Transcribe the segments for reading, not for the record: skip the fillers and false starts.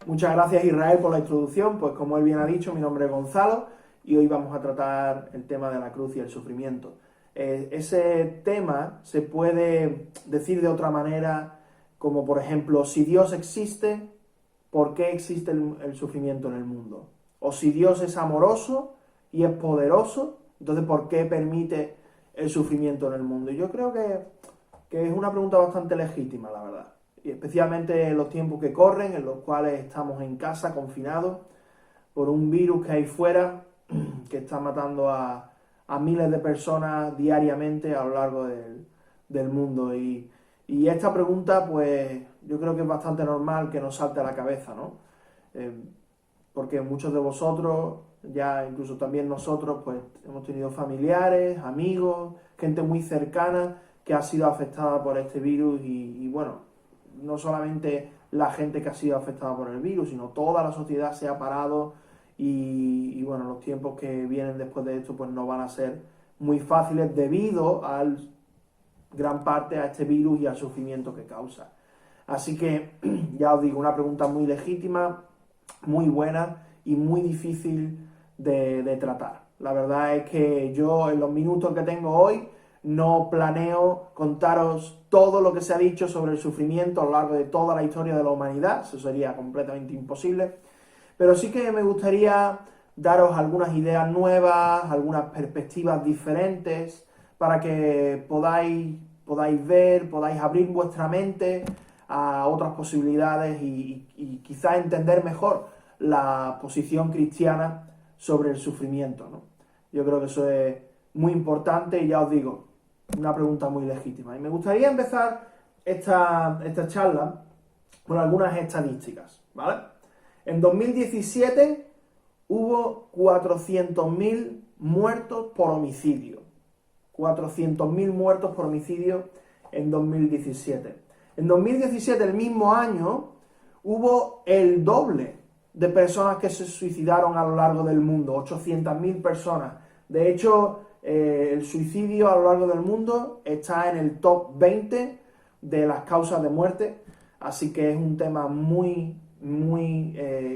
Muchas gracias Israel por la introducción, pues como él bien ha dicho, mi nombre es Gonzalo y hoy vamos a tratar el tema de la cruz y el sufrimiento. Ese tema se puede decir de otra manera, como por ejemplo, si Dios existe, ¿por qué existe el sufrimiento en el mundo? O si Dios es amoroso y es poderoso, entonces ¿por qué permite el sufrimiento en el mundo? Y yo creo que es una pregunta bastante legítima, la verdad. Y especialmente en los tiempos que corren, en los cuales estamos en casa, confinados, por un virus que hay fuera, que está matando a miles de personas diariamente a lo largo del mundo. Y esta pregunta, pues, yo creo que es bastante normal que nos salte a la cabeza, ¿no? Porque muchos de vosotros, ya incluso también nosotros, pues, hemos tenido familiares, amigos, gente muy cercana que ha sido afectada por este virus y bueno, no solamente la gente que ha sido afectada por el virus, sino toda la sociedad se ha parado y bueno, los tiempos que vienen después de esto pues no van a ser muy fáciles debido a gran parte a este virus y al sufrimiento que causa. Así que ya os digo, una pregunta muy legítima, muy buena y muy difícil de tratar. La verdad es que yo en los minutos que tengo hoy no planeo contaros todo lo que se ha dicho sobre el sufrimiento a lo largo de toda la historia de la humanidad, eso sería completamente imposible, pero sí que me gustaría daros algunas ideas nuevas, algunas perspectivas diferentes, para que podáis ver, podáis abrir vuestra mente a otras posibilidades y quizás entender mejor la posición cristiana sobre el sufrimiento, ¿no? Yo creo que eso es muy importante y ya os digo, una pregunta muy legítima. Y me gustaría empezar esta charla con algunas estadísticas, ¿vale? En 2017 hubo 400.000 muertos por homicidio. 400.000 muertos por homicidio en 2017. En 2017, el mismo año, hubo el doble de personas que se suicidaron a lo largo del mundo, 800.000 personas. De hecho, el suicidio a lo largo del mundo está en el top 20 de las causas de muerte, así que es un tema muy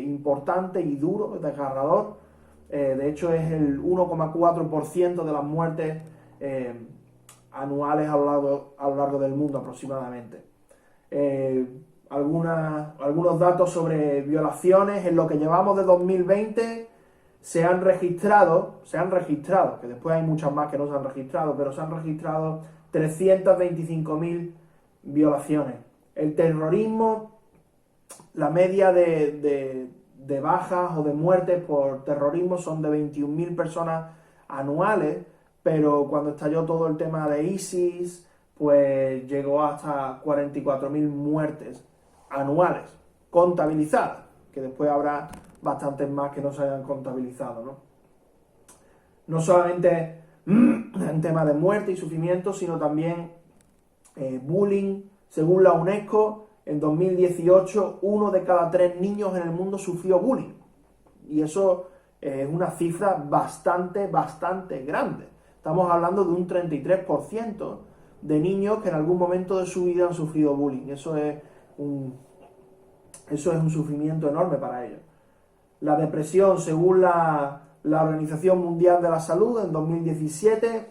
importante y duro, desgarrador. De hecho, es el 1,4% de las muertes anuales a lo largo del mundo aproximadamente. Algunos datos sobre violaciones. En lo que llevamos de 2020 se han registrado, que después hay muchas más que no se han registrado, pero se han registrado 325.000 violaciones. El terrorismo, la media de bajas o de muertes por terrorismo son de 21.000 personas anuales, pero cuando estalló todo el tema de ISIS, pues llegó hasta 44.000 muertes anuales, contabilizadas, que después habrá bastantes más que no se hayan contabilizado, ¿no? No solamente en tema de muerte y sufrimiento, sino también bullying. Según la UNESCO, en 2018, 1 de cada 3 niños en el mundo sufrió bullying. Y eso es una cifra bastante grande. Estamos hablando de un 33% de niños que en algún momento de su vida han sufrido bullying. Eso es un sufrimiento enorme para ellos. La depresión, según la Organización Mundial de la Salud, en 2017,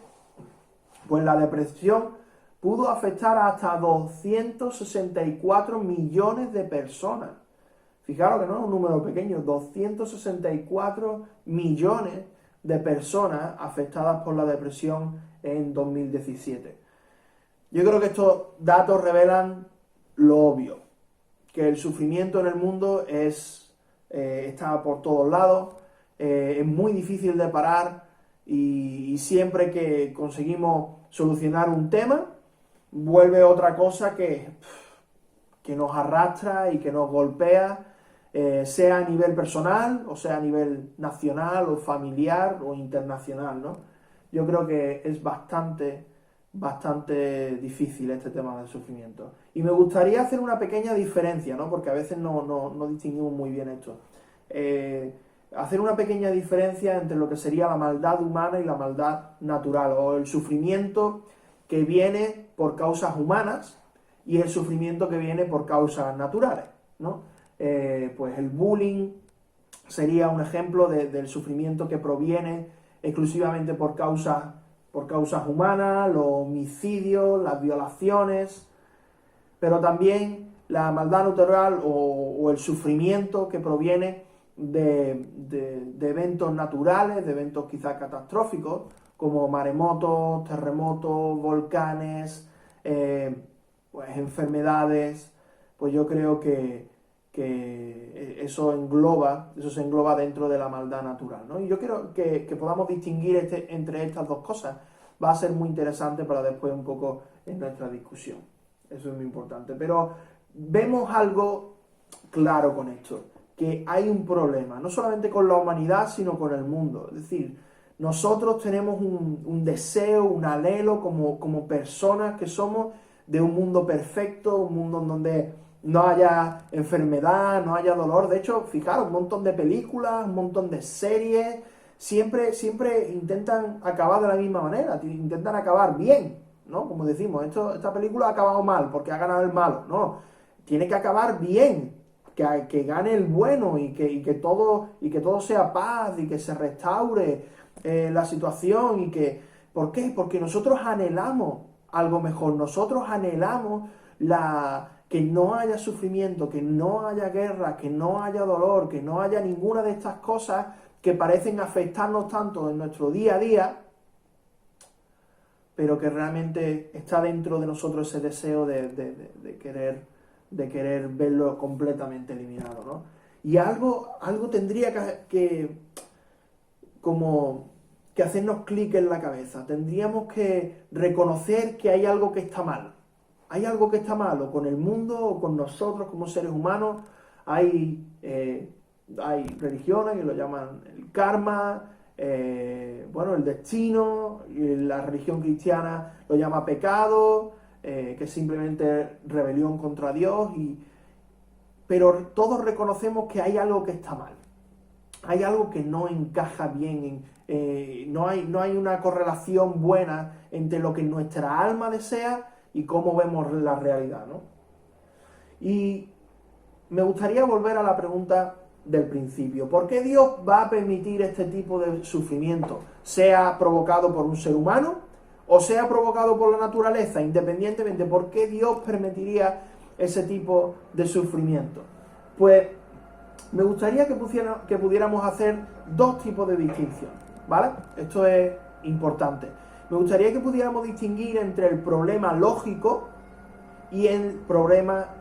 pues la depresión pudo afectar a hasta 264 millones de personas. Fijaros que no es un número pequeño, 264 millones de personas afectadas por la depresión en 2017. Yo creo que estos datos revelan lo obvio, que el sufrimiento en el mundo está por todos lados, es muy difícil de parar y siempre que conseguimos solucionar un tema, vuelve otra cosa que nos arrastra y que nos golpea, sea a nivel personal, o sea a nivel nacional, o familiar, o internacional, ¿no? Yo creo que es bastante difícil este tema del sufrimiento. Y me gustaría hacer una pequeña diferencia, ¿no? Porque a veces no distinguimos muy bien esto. Hacer una pequeña diferencia entre lo que sería la maldad humana y la maldad natural, o el sufrimiento que viene por causas humanas y el sufrimiento que viene por causas naturales, ¿no? pues el bullying sería un ejemplo del sufrimiento que proviene exclusivamente por causas humanas, los homicidios, las violaciones, pero también la maldad natural o el sufrimiento que proviene de eventos naturales, de eventos quizás catastróficos, como maremotos, terremotos, volcanes, pues enfermedades. Pues yo creo que eso se engloba dentro de la maldad natural, ¿no? Y yo creo que podamos distinguir entre estas dos cosas. Va a ser muy interesante para después un poco en nuestra discusión. Eso es muy importante. Pero vemos algo claro con esto, que hay un problema, no solamente con la humanidad, sino con el mundo. Es decir, nosotros tenemos un deseo, un anhelo como personas que somos de un mundo perfecto, un mundo en donde no haya enfermedad, no haya dolor. De hecho, fijaros, un montón de películas, un montón de series, siempre intentan acabar de la misma manera, intentan acabar bien, ¿no? Como decimos, esta película ha acabado mal porque ha ganado el malo. No, tiene que acabar bien, que gane el bueno y que todo sea paz y que se restaure la situación ¿por qué? Porque nosotros anhelamos algo mejor, nosotros anhelamos que no haya sufrimiento, que no haya guerra, que no haya dolor, que no haya ninguna de estas cosas que parecen afectarnos tanto en nuestro día a día, pero que realmente está dentro de nosotros ese deseo de querer verlo completamente eliminado, ¿no? Y algo tendría que hacernos clic en la cabeza. Tendríamos que reconocer que hay algo que está mal. Hay algo que está mal, o con el mundo, o con nosotros como seres humanos. Hay religiones que lo llaman el karma, el destino, y la religión cristiana lo llama pecado, que es simplemente rebelión contra Dios, pero todos reconocemos que hay algo que está mal. Hay algo que no encaja bien, no hay una correlación buena entre lo que nuestra alma desea y cómo vemos la realidad, ¿no? Y me gustaría volver a la pregunta del principio. ¿Por qué Dios va a permitir este tipo de sufrimiento? Sea provocado por un ser humano o sea provocado por la naturaleza, independientemente. ¿Por qué Dios permitiría ese tipo de sufrimiento? Pues me gustaría que pudiéramos hacer dos tipos de distinción, ¿vale? Esto es importante. Me gustaría que pudiéramos distinguir entre el problema lógico y el problema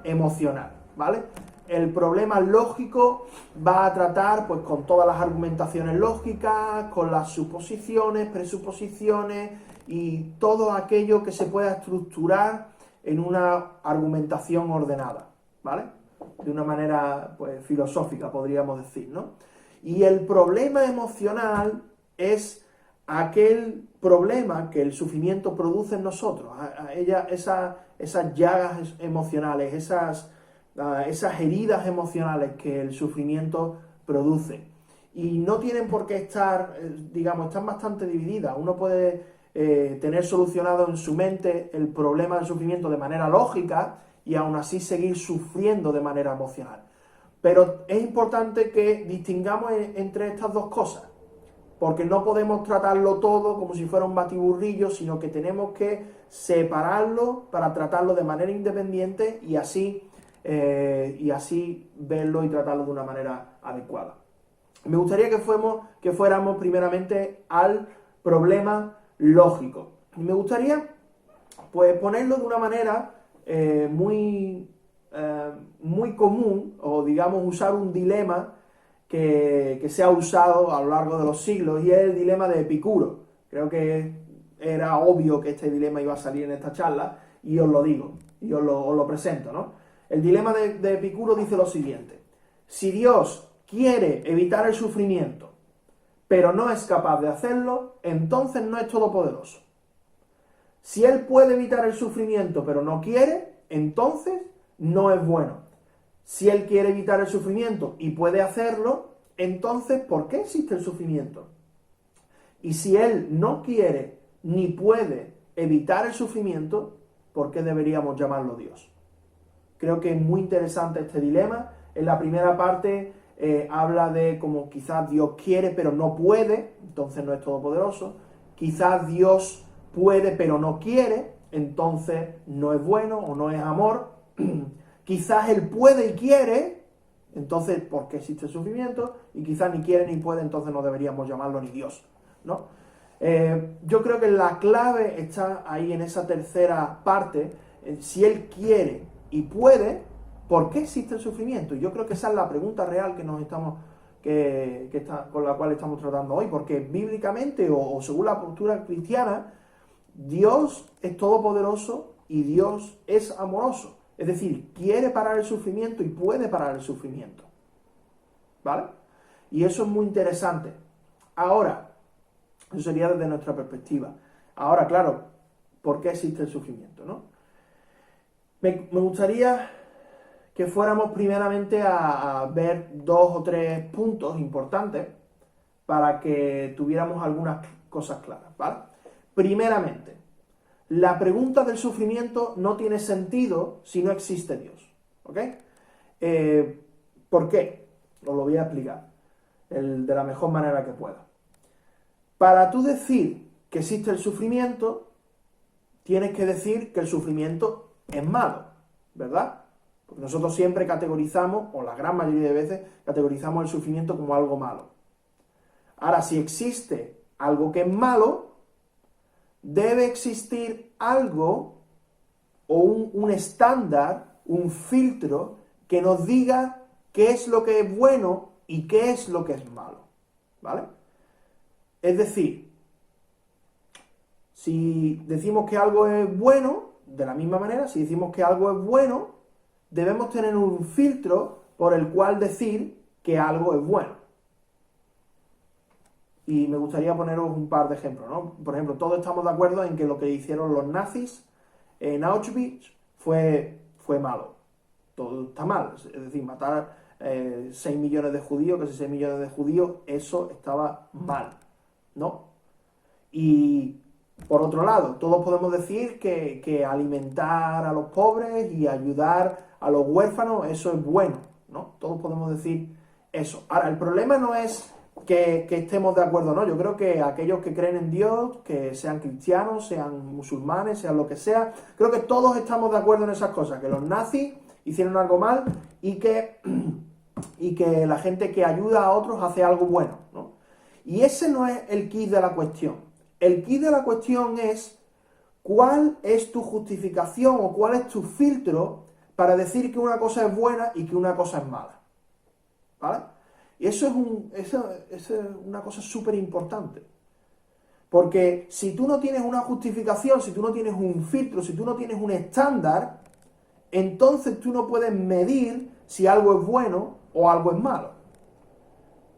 emocional, ¿vale? El problema lógico va a tratar pues con todas las argumentaciones lógicas, con las suposiciones, presuposiciones y todo aquello que se pueda estructurar en una argumentación ordenada, ¿vale? De una manera pues filosófica, podríamos decir, ¿no? Y el problema emocional es aquel problema que el sufrimiento produce en nosotros, esas llagas emocionales, esas heridas emocionales que el sufrimiento produce. Y no tienen por qué estar, están bastante divididas. Uno puede tener solucionado en su mente el problema del sufrimiento de manera lógica y aún así seguir sufriendo de manera emocional. Pero es importante que distingamos entre estas dos cosas, porque no podemos tratarlo todo como si fuera un batiburrillo, sino que tenemos que separarlo para tratarlo de manera independiente y así verlo y tratarlo de una manera adecuada. Me gustaría que fuéramos primeramente al problema lógico. Y me gustaría pues ponerlo de una manera muy común, o digamos usar un dilema que se ha usado a lo largo de los siglos, y es el dilema de Epicuro. Creo que era obvio que este dilema iba a salir en esta charla, y os lo digo, y os lo presento, ¿no? El dilema de Epicuro dice lo siguiente: si Dios quiere evitar el sufrimiento, pero no es capaz de hacerlo, entonces no es todopoderoso. Si Él puede evitar el sufrimiento, pero no quiere, entonces no es bueno. Si Él quiere evitar el sufrimiento y puede hacerlo, entonces, ¿por qué existe el sufrimiento? Y si Él no quiere ni puede evitar el sufrimiento, ¿por qué deberíamos llamarlo Dios? Creo que es muy interesante este dilema. En la primera parte habla de como quizás Dios quiere pero no puede, entonces no es todopoderoso. Quizás Dios puede pero no quiere, entonces no es bueno o no es amor. Quizás Él puede y quiere, entonces ¿por qué existe el sufrimiento? Y quizás ni quiere ni puede, entonces no deberíamos llamarlo ni Dios, ¿no? Yo creo que la clave está ahí en esa tercera parte. Si Él quiere y puede, ¿por qué existe el sufrimiento? Y yo creo que esa es la pregunta real con la cual estamos tratando hoy, porque bíblicamente o según la postura cristiana, Dios es todopoderoso y Dios es amoroso. Es decir, quiere parar el sufrimiento y puede parar el sufrimiento. ¿Vale? Y eso es muy interesante. Ahora, eso sería desde nuestra perspectiva. Ahora, claro, ¿por qué existe el sufrimiento, no? Me gustaría que fuéramos primeramente a ver 2 o 3 puntos importantes para que tuviéramos algunas cosas claras, ¿vale? Primeramente, la pregunta del sufrimiento no tiene sentido si no existe Dios, ¿ok? ¿Por qué? Os lo voy a explicar de la mejor manera que pueda. Para tú decir que existe el sufrimiento, tienes que decir que el sufrimiento es malo, ¿verdad? Porque nosotros siempre categorizamos, o la gran mayoría de veces, categorizamos el sufrimiento como algo malo. Ahora, si existe algo que es malo, debe existir algo o un estándar, un filtro que nos diga qué es lo que es bueno y qué es lo que es malo, ¿vale? Es decir, si decimos que algo es bueno, de la misma manera, si decimos que algo es bueno, debemos tener un filtro por el cual decir que algo es bueno. Y me gustaría poneros un par de ejemplos, ¿no? Por ejemplo, todos estamos de acuerdo en que lo que hicieron los nazis en Auschwitz fue malo. Todo está mal. Es decir, matar 6 millones de judíos, casi 6 millones de judíos, eso estaba mal, ¿no? Y por otro lado, todos podemos decir que alimentar a los pobres y ayudar a los huérfanos, eso es bueno, ¿no? Todos podemos decir eso. Ahora, el problema no es que estemos de acuerdo, ¿no? Yo creo que aquellos que creen en Dios, que sean cristianos, sean musulmanes, sean lo que sea, creo que todos estamos de acuerdo en esas cosas, que los nazis hicieron algo mal y que la gente que ayuda a otros hace algo bueno, ¿no? Y ese no es el quid de la cuestión. El quid de la cuestión es cuál es tu justificación o cuál es tu filtro para decir que una cosa es buena y que una cosa es mala, ¿vale? Y eso es una cosa súper importante. Porque si tú no tienes una justificación, si tú no tienes un filtro, si tú no tienes un estándar, entonces tú no puedes medir si algo es bueno o algo es malo.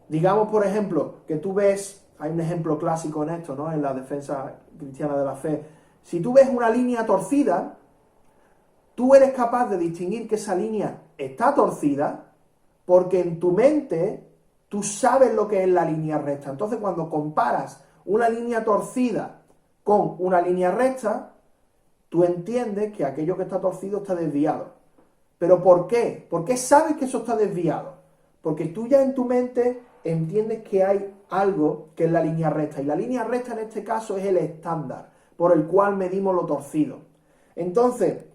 Digamos, por ejemplo, que tú ves, hay un ejemplo clásico en esto, ¿no? En la defensa cristiana de la fe. Si tú ves una línea torcida, tú eres capaz de distinguir que esa línea está torcida porque en tu mente tú sabes lo que es la línea recta. Entonces, cuando comparas una línea torcida con una línea recta, tú entiendes que aquello que está torcido está desviado. ¿Pero por qué? ¿Por qué sabes que eso está desviado? Porque tú ya en tu mente entiendes que hay algo que es la línea recta. Y la línea recta en este caso es el estándar por el cual medimos lo torcido. Entonces,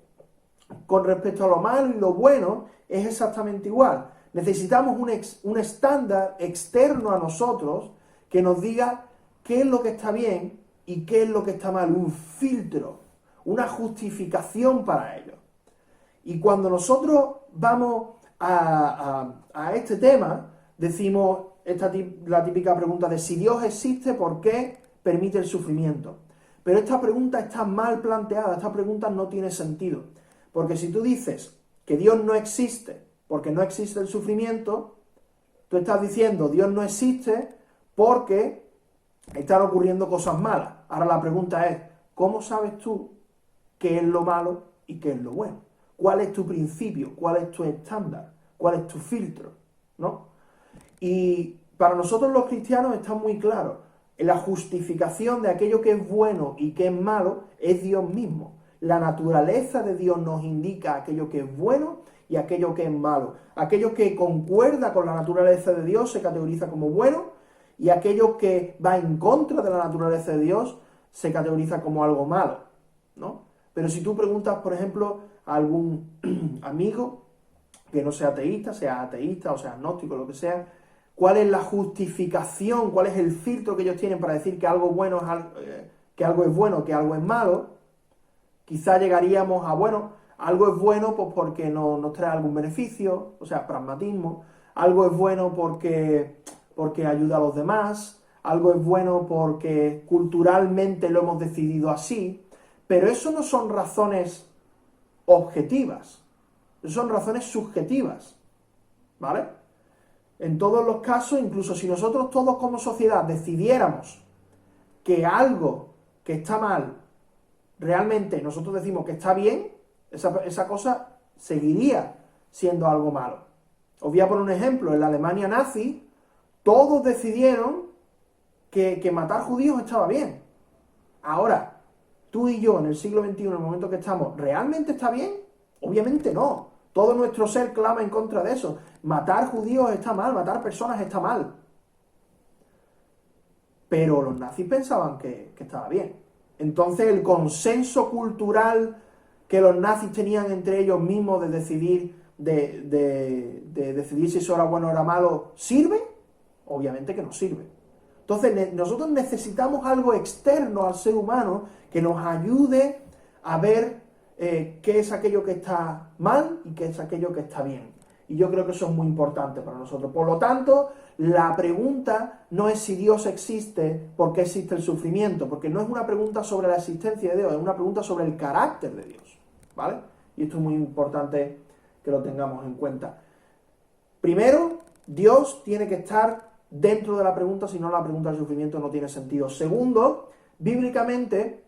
con respecto a lo malo y lo bueno, es exactamente igual. Necesitamos un estándar externo a nosotros que nos diga qué es lo que está bien y qué es lo que está mal. Un filtro, una justificación para ello. Y cuando nosotros vamos a este tema, decimos la típica pregunta de si Dios existe, ¿por qué permite el sufrimiento? Pero esta pregunta está mal planteada, esta pregunta no tiene sentido. Porque si tú dices que Dios no existe porque no existe el sufrimiento, tú estás diciendo Dios no existe porque están ocurriendo cosas malas. Ahora la pregunta es, ¿cómo sabes tú qué es lo malo y qué es lo bueno? ¿Cuál es tu principio? ¿Cuál es tu estándar? ¿Cuál es tu filtro? ¿No? Y para nosotros los cristianos está muy claro. La justificación de aquello que es bueno y que es malo es Dios mismo. La naturaleza de Dios nos indica aquello que es bueno y aquello que es malo. Aquello que concuerda con la naturaleza de Dios se categoriza como bueno, y aquello que va en contra de la naturaleza de Dios se categoriza como algo malo, ¿no? Pero si tú preguntas, por ejemplo, a algún amigo que no sea ateísta o sea agnóstico, lo que sea, ¿cuál es la justificación, cuál es el filtro que ellos tienen para decir que algo bueno es que algo es bueno, que algo es malo? Quizá llegaríamos a, bueno, algo es bueno pues porque nos trae algún beneficio, o sea, pragmatismo. Algo es bueno porque ayuda a los demás. Algo es bueno porque culturalmente lo hemos decidido así. Pero eso no son razones objetivas, son razones subjetivas, ¿vale? En todos los casos, incluso si nosotros todos como sociedad decidiéramos que algo que está mal, realmente nosotros decimos que está bien, esa cosa seguiría siendo algo malo. Os voy a poner un ejemplo. En la Alemania nazi, todos decidieron que matar judíos estaba bien. Ahora, tú y yo en el siglo XXI, en el momento que estamos, ¿realmente está bien? Obviamente no. Todo nuestro ser clama en contra de eso. Matar judíos está mal, matar personas está mal. Pero los nazis pensaban que estaba bien. Entonces el consenso cultural que los nazis tenían entre ellos mismos de decidir, de decidir si eso era bueno o era malo, ¿sirve? Obviamente que no sirve. Entonces nosotros necesitamos algo externo al ser humano que nos ayude a ver qué es aquello que está mal y qué es aquello que está bien. Y yo creo que eso es muy importante para nosotros. Por lo tanto, la pregunta no es si Dios existe, por qué existe el sufrimiento, porque no es una pregunta sobre la existencia de Dios, es una pregunta sobre el carácter de Dios, ¿vale? Y esto es muy importante que lo tengamos en cuenta. Primero, Dios tiene que estar dentro de la pregunta, si no la pregunta del sufrimiento no tiene sentido. Segundo, bíblicamente,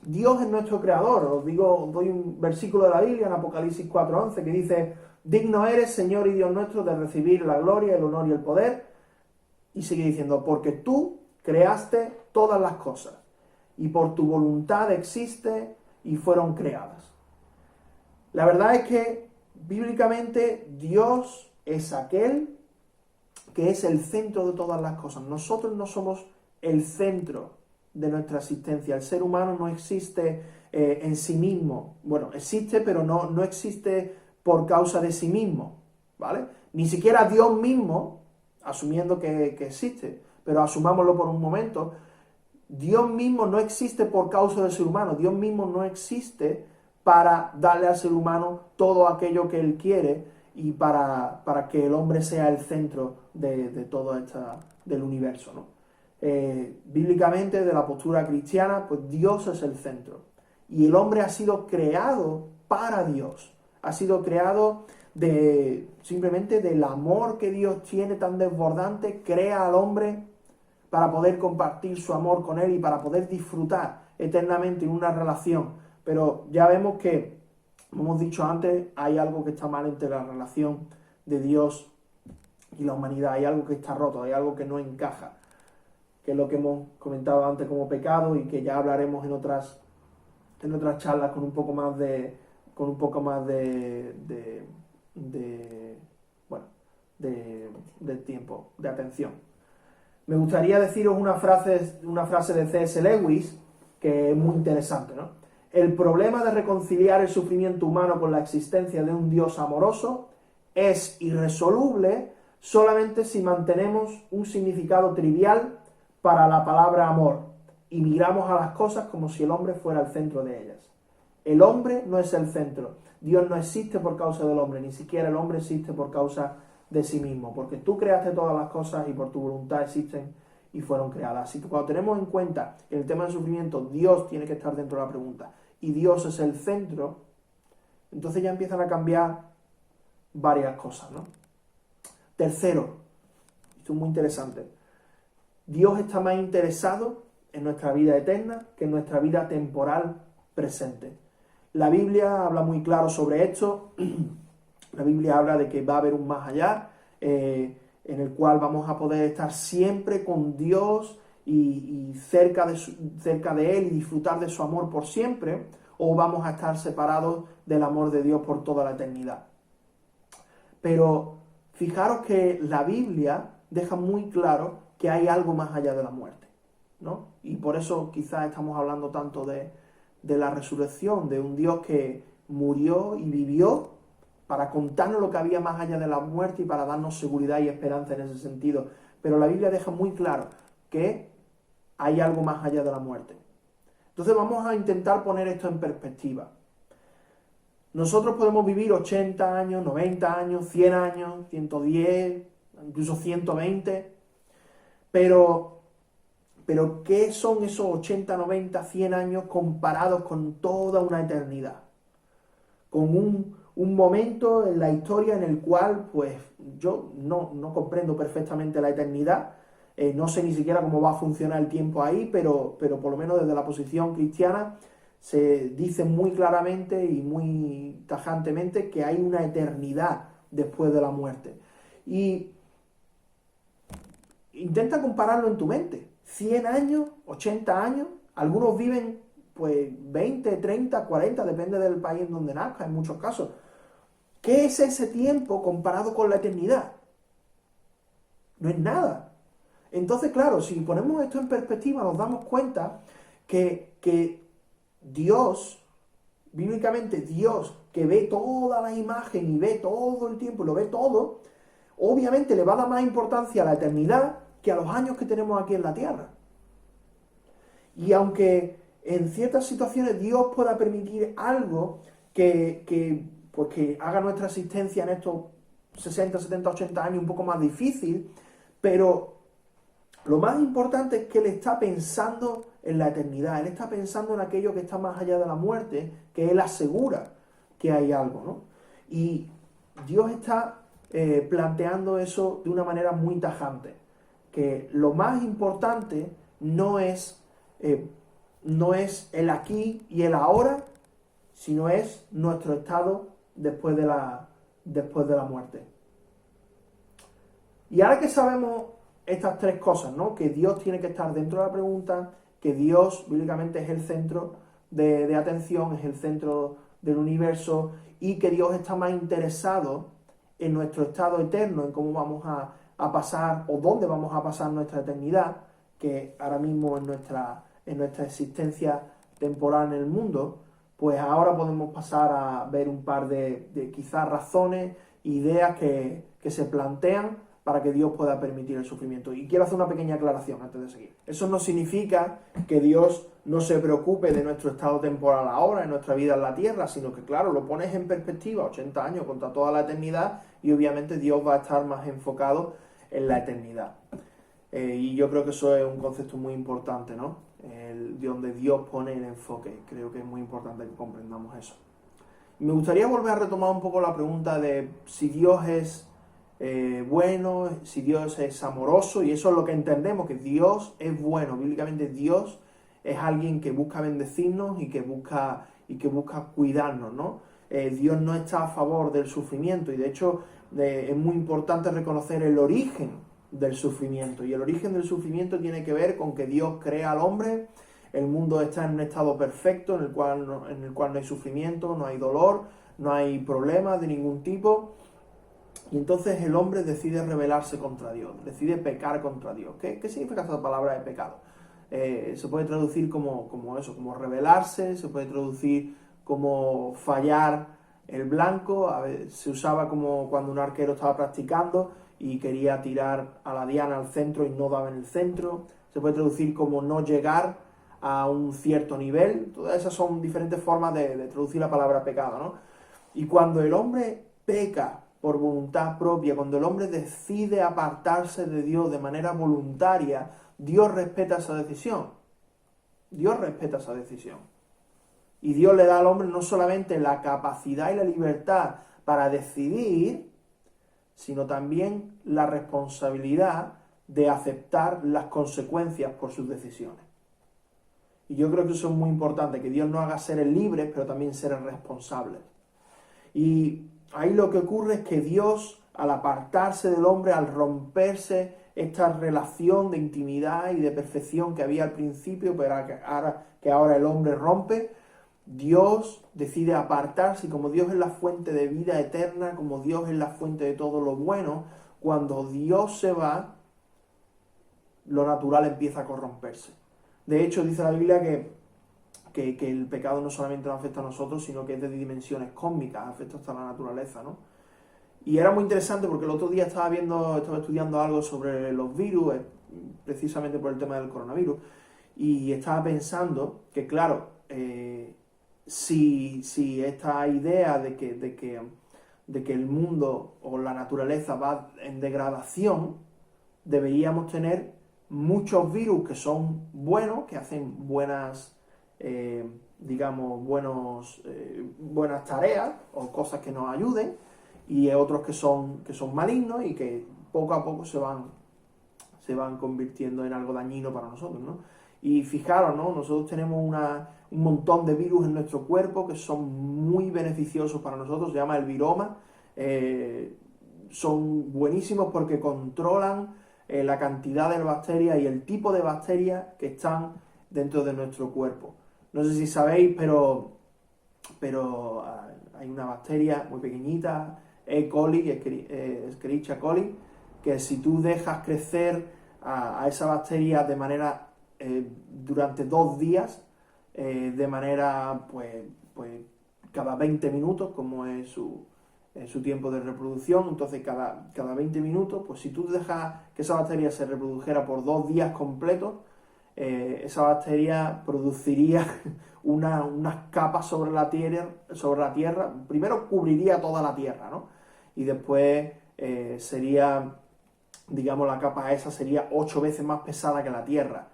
Dios es nuestro creador. Os doy un versículo de la Biblia en Apocalipsis 4:11 que dice: digno eres, Señor y Dios nuestro, de recibir la gloria, el honor y el poder. Y sigue diciendo: porque tú creaste todas las cosas, y por tu voluntad existe y fueron creadas. La verdad es que, bíblicamente, Dios es aquel que es el centro de todas las cosas. Nosotros no somos el centro de nuestra existencia. El ser humano no existe en sí mismo. Bueno, existe, pero no existe por causa de sí mismo, ¿vale? Ni siquiera Dios mismo, asumiendo que existe, pero asumámoslo por un momento, Dios mismo no existe por causa del ser humano. Dios mismo no existe para darle al ser humano todo aquello que Él quiere y para que el hombre sea el centro de todo del universo, ¿no? Bíblicamente, de la postura cristiana, pues Dios es el centro. Y el hombre ha sido creado para Dios. Ha sido creado simplemente del amor que Dios tiene tan desbordante, crea al hombre para poder compartir su amor con Él y para poder disfrutar eternamente en una relación. Pero ya vemos que, como hemos dicho antes, hay algo que está mal entre la relación de Dios y la humanidad. Hay algo que está roto, hay algo que no encaja, que es lo que hemos comentado antes como pecado y que ya hablaremos en otras charlas con un poco más de tiempo, de atención. Me gustaría deciros una frase de C.S. Lewis que es muy interesante, ¿no? El problema de reconciliar el sufrimiento humano con la existencia de un Dios amoroso es irresoluble solamente si mantenemos un significado trivial para la palabra amor y miramos a las cosas como si el hombre fuera el centro de ellas. El hombre no es el centro. Dios no existe por causa del hombre, ni siquiera el hombre existe por causa de sí mismo, porque tú creaste todas las cosas y por tu voluntad existen y fueron creadas. Así que cuando tenemos en cuenta el tema del sufrimiento, Dios tiene que estar dentro de la pregunta y Dios es el centro, entonces ya empiezan a cambiar varias cosas, ¿no? Tercero, esto es muy interesante, Dios está más interesado en nuestra vida eterna que en nuestra vida temporal presente. La Biblia habla muy claro sobre esto. La Biblia habla de que va a haber un más allá, en el cual vamos a poder estar siempre con Dios y cerca de Él y disfrutar de su amor por siempre. o vamos a estar separados del amor de Dios por toda la eternidad. Pero fijaros que la Biblia deja muy claro que hay algo más allá de la muerte, ¿no? Y por eso quizás estamos hablando tanto de la resurrección, de un Dios que murió y vivió para contarnos lo que había más allá de la muerte y para darnos seguridad y esperanza en ese sentido. Pero la Biblia deja muy claro que hay algo más allá de la muerte. Entonces vamos a intentar poner esto en perspectiva. Nosotros podemos vivir 80 años, 90 años, 100 años, 110, incluso 120, pero ¿qué son esos 80, 90, 100 años comparados con toda una eternidad? Con un momento en la historia en el cual, pues, yo no comprendo perfectamente la eternidad, no sé ni siquiera cómo va a funcionar el tiempo ahí, pero por lo menos desde la posición cristiana se dice muy claramente y muy tajantemente que hay una eternidad después de la muerte. Y intenta compararlo en tu mente. 100 años, 80 años, algunos viven pues 20, 30, 40, depende del país en donde nazca, en muchos casos. ¿Qué es ese tiempo comparado con la eternidad? No es nada. Entonces, claro, si ponemos esto en perspectiva, nos damos cuenta que Dios, bíblicamente Dios, que ve toda la imagen y ve todo el tiempo y lo ve todo, obviamente le va a dar más importancia a la eternidad que a los años que tenemos aquí en la tierra. Y aunque en ciertas situaciones Dios pueda permitir algo que haga nuestra existencia en estos 60, 70, 80 años un poco más difícil, pero lo más importante es que Él está pensando en la eternidad, Él está pensando en aquello que está más allá de la muerte, que Él asegura que hay algo, ¿no? Y Dios está planteando eso de una manera muy tajante, que lo más importante no es el aquí y el ahora, sino es nuestro estado después de la muerte. Y ahora que sabemos estas tres cosas, ¿no? Que Dios tiene que estar dentro de la pregunta, que Dios bíblicamente es el centro de atención, es el centro del universo, y que Dios está más interesado en nuestro estado eterno, en cómo vamos a pasar o dónde vamos a pasar nuestra eternidad, que ahora mismo en nuestra existencia temporal en el mundo, pues ahora podemos pasar a ver un par de quizás razones, ideas que se plantean para que Dios pueda permitir el sufrimiento. Y quiero hacer una pequeña aclaración antes de seguir. Eso no significa que Dios no se preocupe de nuestro estado temporal ahora, en nuestra vida en la tierra, sino que, claro, lo pones en perspectiva, 80 años contra toda la eternidad, y obviamente Dios va a estar más enfocado en la eternidad. Y yo creo que eso es un concepto muy importante, ¿no? Donde Dios pone el enfoque. Creo que es muy importante que comprendamos eso. Me gustaría volver a retomar un poco la pregunta de si Dios es bueno, si Dios es amoroso, y eso es lo que entendemos, que Dios es bueno. Bíblicamente Dios es alguien que busca bendecirnos y que busca cuidarnos, ¿no? Dios no está a favor del sufrimiento, y de hecho es muy importante reconocer el origen del sufrimiento, y el origen del sufrimiento tiene que ver con que Dios crea al hombre, el mundo está en un estado perfecto en el cual no hay sufrimiento, no hay dolor, no hay problemas de ningún tipo. Y entonces el hombre decide rebelarse contra Dios, decide pecar contra Dios. ¿Qué significa esa palabra de pecado? Se puede traducir como eso, como rebelarse, se puede traducir como fallar el blanco. A veces se usaba como cuando un arquero estaba practicando y quería tirar a la diana al centro y no daba en el centro. Se puede traducir como no llegar a un cierto nivel. Todas esas son diferentes formas de traducir la palabra pecado, ¿no? Y cuando el hombre peca por voluntad propia, cuando el hombre decide apartarse de Dios de manera voluntaria, Dios respeta esa decisión. Dios respeta esa decisión. Y Dios le da al hombre no solamente la capacidad y la libertad para decidir, sino también la responsabilidad de aceptar las consecuencias por sus decisiones. Y yo creo que eso es muy importante, que Dios no haga seres libres, pero también seres responsables. Y ahí lo que ocurre es que Dios, al apartarse del hombre, al romperse esta relación de intimidad y de perfección que había al principio, pero que ahora el hombre rompe, Dios decide apartarse, y como Dios es la fuente de vida eterna, como Dios es la fuente de todo lo bueno, cuando Dios se va, lo natural empieza a corromperse. De hecho, dice la Biblia que el pecado no solamente nos afecta a nosotros, sino que es de dimensiones cósmicas, afecta hasta la naturaleza, ¿no? Y era muy interesante porque el otro día estaba estudiando algo sobre los virus, precisamente por el tema del coronavirus, y estaba pensando que, claro, si esta idea de que el mundo o la naturaleza va en degradación, deberíamos tener muchos virus que son buenos, que hacen buenas, buenas tareas o cosas que nos ayuden, y otros que son malignos y que poco a poco se van convirtiendo en algo dañino para nosotros, ¿no? Y fijaros, ¿no? Nosotros tenemos un montón de virus en nuestro cuerpo que son muy beneficiosos para nosotros, se llama el viroma. Son buenísimos porque controlan la cantidad de bacterias y el tipo de bacterias que están dentro de nuestro cuerpo. No sé si sabéis, pero hay una bacteria muy pequeñita, E. coli, Escherichia coli, que si tú dejas crecer a esa bacteria de manera durante 2 días, de manera pues cada 20 minutos, como es su tiempo de reproducción, entonces cada 20 minutos, pues si tú dejas que esa bacteria se reprodujera por 2 días completos, esa bacteria produciría unas capas sobre la tierra, primero cubriría toda la tierra, ¿no? Y después sería, digamos, la capa esa sería 8 veces más pesada que la tierra,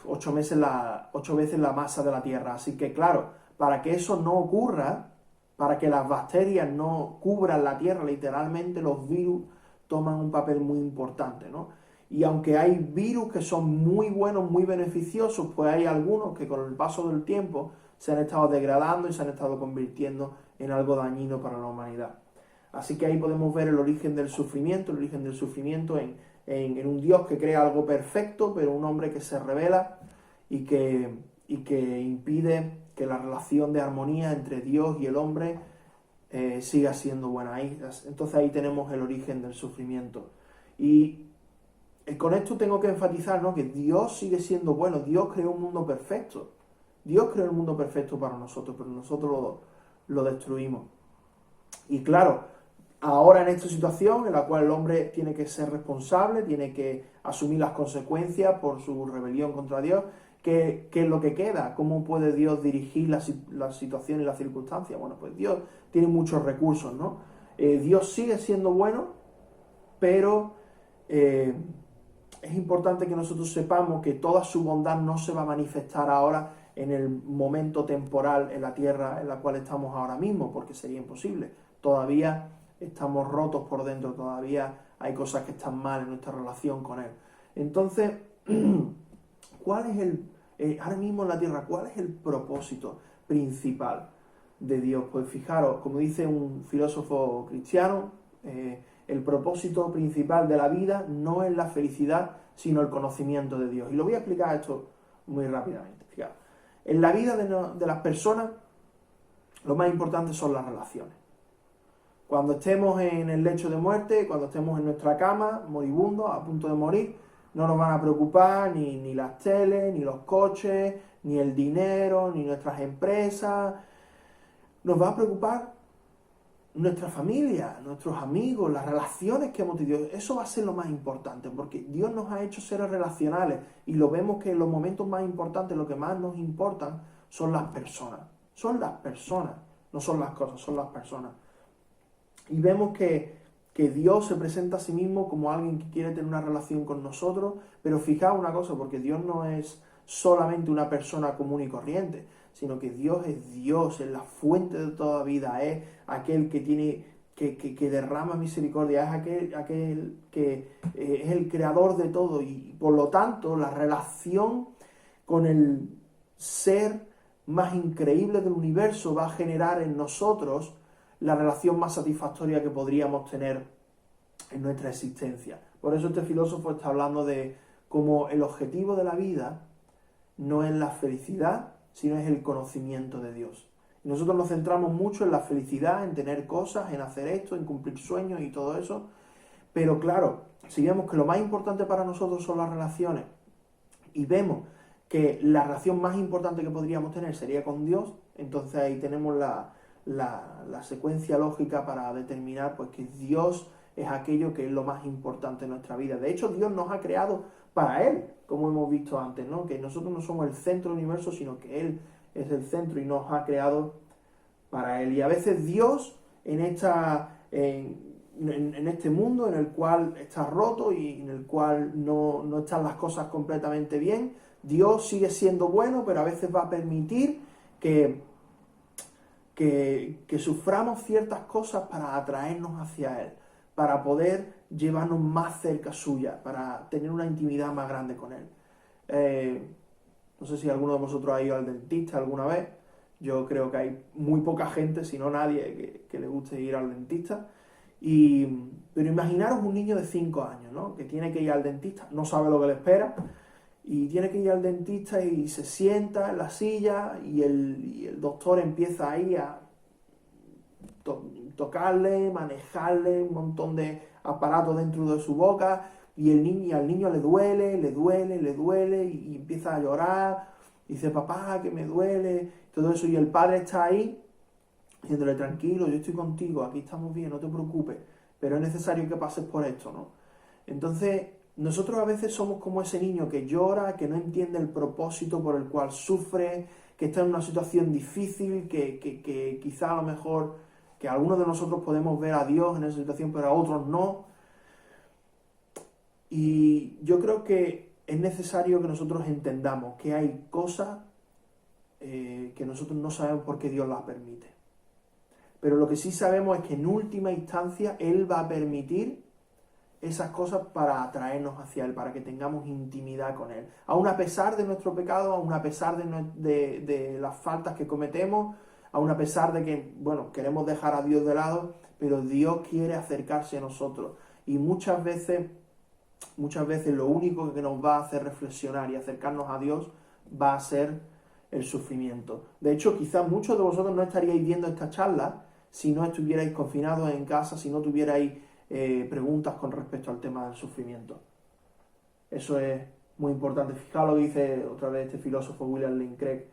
8 veces la masa de la tierra. Así que claro, para que eso no ocurra, para que las bacterias no cubran la tierra literalmente, los virus toman un papel muy importante, ¿no? Y aunque hay virus que son muy buenos, muy beneficiosos, pues hay algunos que con el paso del tiempo se han estado degradando y se han estado convirtiendo en algo dañino para la humanidad. Así que ahí podemos ver el origen del sufrimiento en un Dios que crea algo perfecto, pero un hombre que se rebela y que impide que la relación de armonía entre Dios y el hombre siga siendo buena. Entonces ahí tenemos el origen del sufrimiento. Y con esto tengo que enfatizar, ¿no?, que Dios sigue siendo bueno. Dios creó un mundo perfecto. Dios creó el mundo perfecto para nosotros, pero nosotros lo destruimos. Y claro, ahora en esta situación en la cual el hombre tiene que ser responsable, tiene que asumir las consecuencias por su rebelión contra Dios, ¿qué es lo que queda? ¿Cómo puede Dios dirigir la situación y las circunstancias? Bueno, pues Dios tiene muchos recursos, ¿no? Dios sigue siendo bueno, pero es importante que nosotros sepamos que toda su bondad no se va a manifestar ahora en el momento temporal en la tierra en la cual estamos ahora mismo, porque sería imposible. Todavía estamos rotos por dentro, todavía hay cosas que están mal en nuestra relación con Él. Entonces, ¿cuál es ahora mismo en la tierra, cuál es el propósito principal de Dios? Pues fijaros, como dice un filósofo cristiano, el propósito principal de la vida no es la felicidad, sino el conocimiento de Dios. Y lo voy a explicar esto muy rápidamente. Fijaros, en la vida de las personas, lo más importante son las relaciones. Cuando estemos en el lecho de muerte, cuando estemos en nuestra cama, moribundos, a punto de morir, no nos van a preocupar ni las teles, ni los coches, ni el dinero, ni nuestras empresas. Nos va a preocupar nuestra familia, nuestros amigos, las relaciones que hemos tenido. Eso va a ser lo más importante, porque Dios nos ha hecho seres relacionales y lo vemos que en los momentos más importantes, lo que más nos importan son las personas. Son las personas, no son las cosas, son las personas. Y vemos que Dios se presenta a sí mismo como alguien que quiere tener una relación con nosotros, pero fijaos una cosa, porque Dios no es solamente una persona común y corriente, sino que Dios, es la fuente de toda vida, es aquel que tiene, que derrama misericordia, es aquel que es el creador de todo, y por lo tanto la relación con el ser más increíble del universo va a generar en nosotros la relación más satisfactoria que podríamos tener en nuestra existencia. Por eso este filósofo está hablando de cómo el objetivo de la vida no es la felicidad, sino es el conocimiento de Dios. Y nosotros nos centramos mucho en la felicidad, en tener cosas, en hacer esto, en cumplir sueños y todo eso. Pero claro, si vemos que lo más importante para nosotros son las relaciones y vemos que la relación más importante que podríamos tener sería con Dios, entonces ahí tenemos la secuencia lógica para determinar pues, que Dios es aquello que es lo más importante en nuestra vida. De hecho, Dios nos ha creado para Él, como hemos visto antes, ¿no? Que nosotros no somos el centro del universo, sino que Él es el centro y nos ha creado para Él. Y a veces Dios en este mundo en el cual está roto y en el cual no están las cosas completamente bien, Dios sigue siendo bueno, pero a veces va a permitir que suframos ciertas cosas para atraernos hacia Él, para poder llevarnos más cerca suya, para tener una intimidad más grande con Él. No sé si alguno de vosotros ha ido al dentista alguna vez. Yo creo que hay muy poca gente, si no nadie, que le guste ir al dentista. Pero imaginaros un niño de 5 años, ¿no? Que tiene que ir al dentista, no sabe lo que le espera, y tiene que ir al dentista y se sienta en la silla y el doctor empieza ahí a tocarle, manejarle un montón de aparatos dentro de su boca y al niño le duele y empieza a llorar y dice, papá, que me duele, todo eso, y el padre está ahí diciéndole, tranquilo, yo estoy contigo, aquí estamos bien, no te preocupes, pero es necesario que pases por esto, ¿no? Entonces, nosotros a veces somos como ese niño que llora, que no entiende el propósito por el cual sufre, que está en una situación difícil, que quizá a lo mejor, que algunos de nosotros podemos ver a Dios en esa situación, pero a otros no. Y yo creo que es necesario que nosotros entendamos que hay cosas que nosotros no sabemos por qué Dios las permite. Pero lo que sí sabemos es que en última instancia Él va a permitir esas cosas para atraernos hacia Él, para que tengamos intimidad con Él. Aun a pesar de nuestro pecado, aun a pesar de las faltas que cometemos, aun a pesar de que, bueno, queremos dejar a Dios de lado, pero Dios quiere acercarse a nosotros. Y muchas veces lo único que nos va a hacer reflexionar y acercarnos a Dios va a ser el sufrimiento. De hecho, quizás muchos de vosotros no estaríais viendo esta charla si no estuvierais confinados en casa, si no tuvierais preguntas con respecto al tema del sufrimiento. Eso es muy importante. Fijaos lo que dice otra vez este filósofo William Lane Craig.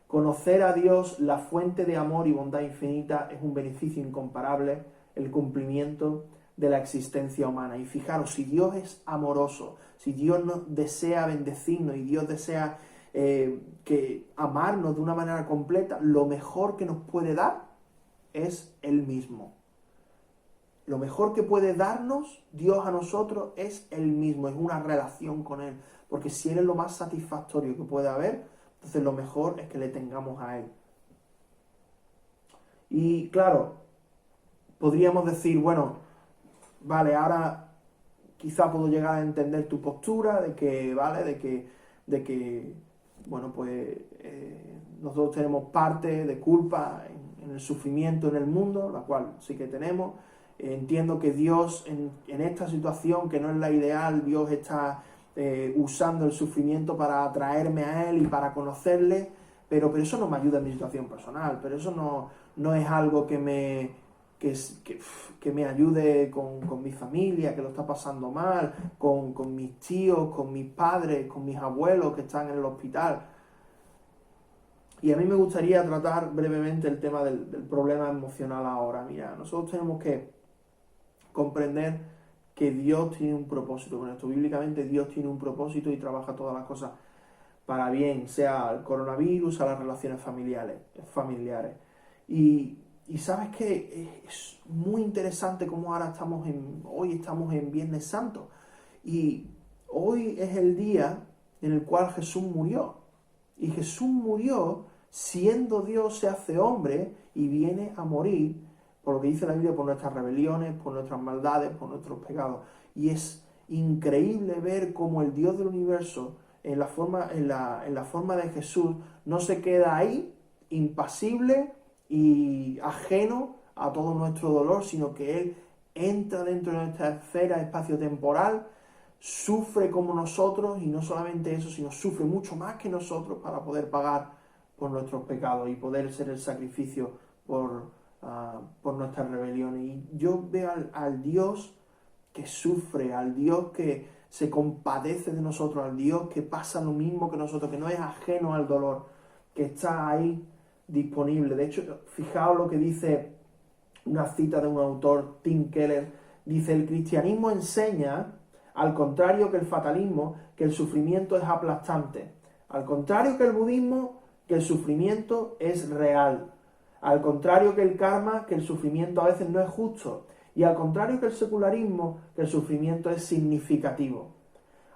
Conocer a Dios, la fuente de amor y bondad infinita, es un beneficio incomparable, el cumplimiento de la existencia humana. Y fijaros, si Dios es amoroso, si Dios nos desea bendecirnos y Dios desea que amarnos de una manera completa, lo mejor que nos puede dar es Él mismo. Lo mejor que puede darnos Dios a nosotros es Él mismo, es una relación con Él. Porque si Él es lo más satisfactorio que puede haber, entonces lo mejor es que le tengamos a Él. Y claro, podríamos decir, bueno, vale, ahora quizá puedo llegar a entender tu postura de que, ¿vale? De que bueno, pues nosotros tenemos parte de culpa en el sufrimiento en el mundo, la cual sí que tenemos. Entiendo que Dios en esta situación, que no es la ideal, Dios está usando el sufrimiento para atraerme a Él y para conocerle, pero eso no me ayuda en mi situación personal, pero eso no es algo que me ayude con mi familia, que lo está pasando mal, con mis tíos, con mis padres, con mis abuelos que están en el hospital. Y a mí me gustaría tratar brevemente el tema del problema emocional ahora. Mira, nosotros tenemos que comprender que Dios tiene un propósito con esto. Bíblicamente Dios tiene un propósito y trabaja todas las cosas para bien, sea el coronavirus, a las relaciones familiares. Y sabes que es muy interesante cómo ahora hoy estamos en Viernes Santo. Y hoy es el día en el cual Jesús murió. Y Jesús murió siendo Dios, se hace hombre y viene a morir, por lo que dice la Biblia, por nuestras rebeliones, por nuestras maldades, por nuestros pecados. Y es increíble ver cómo el Dios del universo, en la forma de Jesús, no se queda ahí, impasible y ajeno a todo nuestro dolor, sino que Él entra dentro de nuestra esfera espacio-temporal, sufre como nosotros, y no solamente eso, sino sufre mucho más que nosotros para poder pagar por nuestros pecados y poder ser el sacrificio por nuestras rebeliones. Y yo veo al Dios que sufre, al Dios que se compadece de nosotros, al Dios que pasa lo mismo que nosotros, que no es ajeno al dolor, que está ahí disponible. De hecho, fijaos lo que dice una cita de un autor, Tim Keller, dice: el cristianismo enseña, al contrario que el fatalismo, que el sufrimiento es aplastante. Al contrario que el budismo, que el sufrimiento es real. Al contrario que el karma, que el sufrimiento a veces no es justo. Y al contrario que el secularismo, que el sufrimiento es significativo.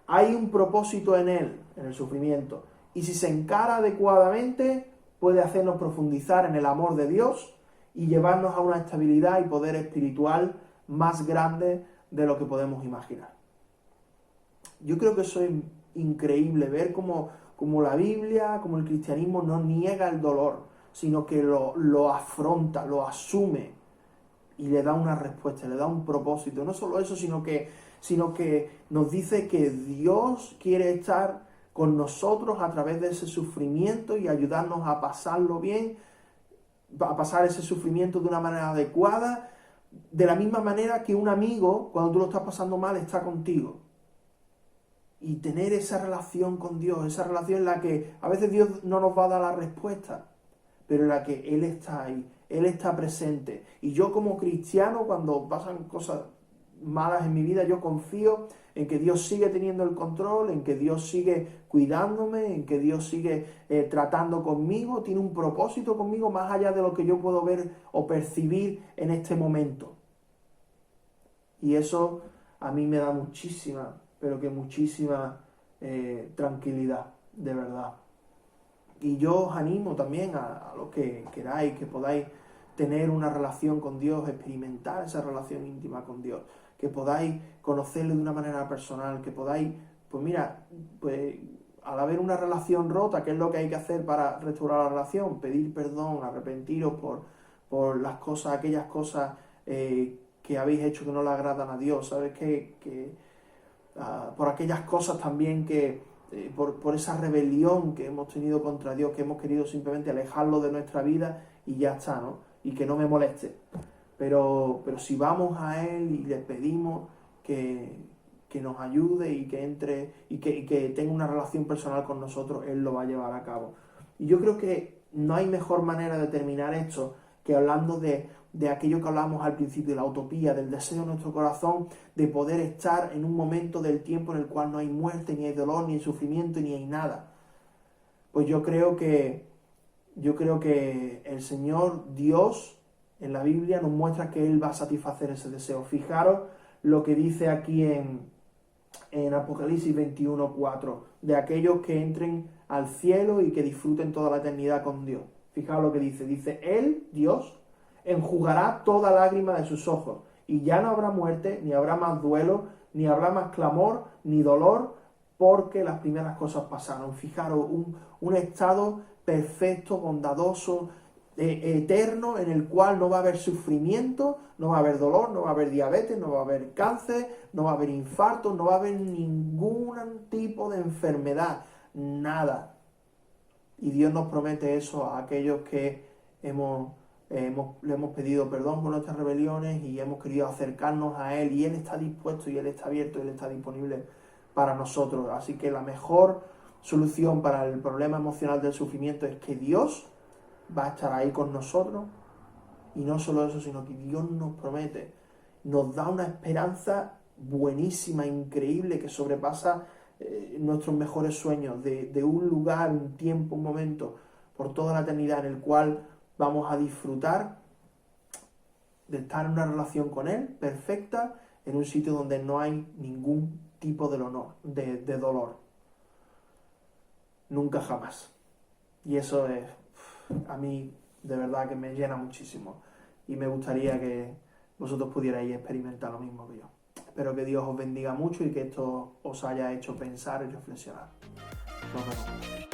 Hay un propósito en él, en el sufrimiento. Y si se encara adecuadamente, puede hacernos profundizar en el amor de Dios y llevarnos a una estabilidad y poder espiritual más grande de lo que podemos imaginar. Yo creo que eso es increíble, ver cómo la Biblia, como el cristianismo no niega el dolor, sino que lo afronta, lo asume y le da una respuesta, le da un propósito. No solo eso, sino que nos dice que Dios quiere estar con nosotros a través de ese sufrimiento y ayudarnos a pasarlo bien, a pasar ese sufrimiento de una manera adecuada, de la misma manera que un amigo, cuando tú lo estás pasando mal, está contigo. Y tener esa relación con Dios, esa relación en la que a veces Dios no nos va a dar la respuesta, pero en la que Él está ahí, Él está presente. Y yo como cristiano, cuando pasan cosas malas en mi vida, yo confío en que Dios sigue teniendo el control, en que Dios sigue cuidándome, en que Dios sigue tratando conmigo, tiene un propósito conmigo más allá de lo que yo puedo ver o percibir en este momento. Y eso a mí me da muchísima, pero que muchísima tranquilidad, de verdad. Y yo os animo también a los que queráis, que podáis tener una relación con Dios, experimentar esa relación íntima con Dios, que podáis conocerle de una manera personal, que podáis, pues mira, pues al haber una relación rota, ¿qué es lo que hay que hacer para restaurar la relación? Pedir perdón, arrepentiros por las cosas, aquellas cosas que habéis hecho que no le agradan a Dios, ¿sabes? Por aquellas cosas también por esa rebelión que hemos tenido contra Dios, que hemos querido simplemente alejarlo de nuestra vida y ya está, ¿no? Y que no me moleste. Pero si vamos a Él y le pedimos que nos ayude y que entre y que tenga una relación personal con nosotros, Él lo va a llevar a cabo. Y yo creo que no hay mejor manera de terminar esto que hablando de aquello que hablábamos al principio, de la utopía, del deseo de nuestro corazón, de poder estar en un momento del tiempo en el cual no hay muerte, ni hay dolor, ni hay sufrimiento, ni hay nada. Pues yo creo que el Señor Dios en la Biblia nos muestra que Él va a satisfacer ese deseo. Fijaros lo que dice aquí en Apocalipsis 21:4, de aquellos que entren al cielo y que disfruten toda la eternidad con Dios. Fijaos lo que dice, Él, Dios, enjugará toda lágrima de sus ojos, y ya no habrá muerte, ni habrá más duelo, ni habrá más clamor, ni dolor, porque las primeras cosas pasaron. Fijaros, un estado perfecto, bondadoso, eterno, en el cual no va a haber sufrimiento, no va a haber dolor, no va a haber diabetes, no va a haber cáncer, no va a haber infarto, no va a haber ningún tipo de enfermedad, nada. Y Dios nos promete eso a aquellos que le hemos pedido perdón por nuestras rebeliones y hemos querido acercarnos a Él, y Él está dispuesto y Él está abierto y Él está disponible para nosotros. Así que la mejor solución para el problema emocional del sufrimiento es que Dios va a estar ahí con nosotros, y no solo eso, sino que Dios nos promete, nos da una esperanza buenísima, increíble, que sobrepasa nuestros mejores sueños, de un lugar, un tiempo, un momento, por toda la eternidad, en el cual vamos a disfrutar de estar en una relación con Él perfecta, en un sitio donde no hay ningún tipo de dolor. Nunca jamás. Y eso es, a mí, de verdad que me llena muchísimo. Y me gustaría que vosotros pudierais experimentar lo mismo que yo. Espero que Dios os bendiga mucho y que esto os haya hecho pensar y reflexionar. Nos vemos.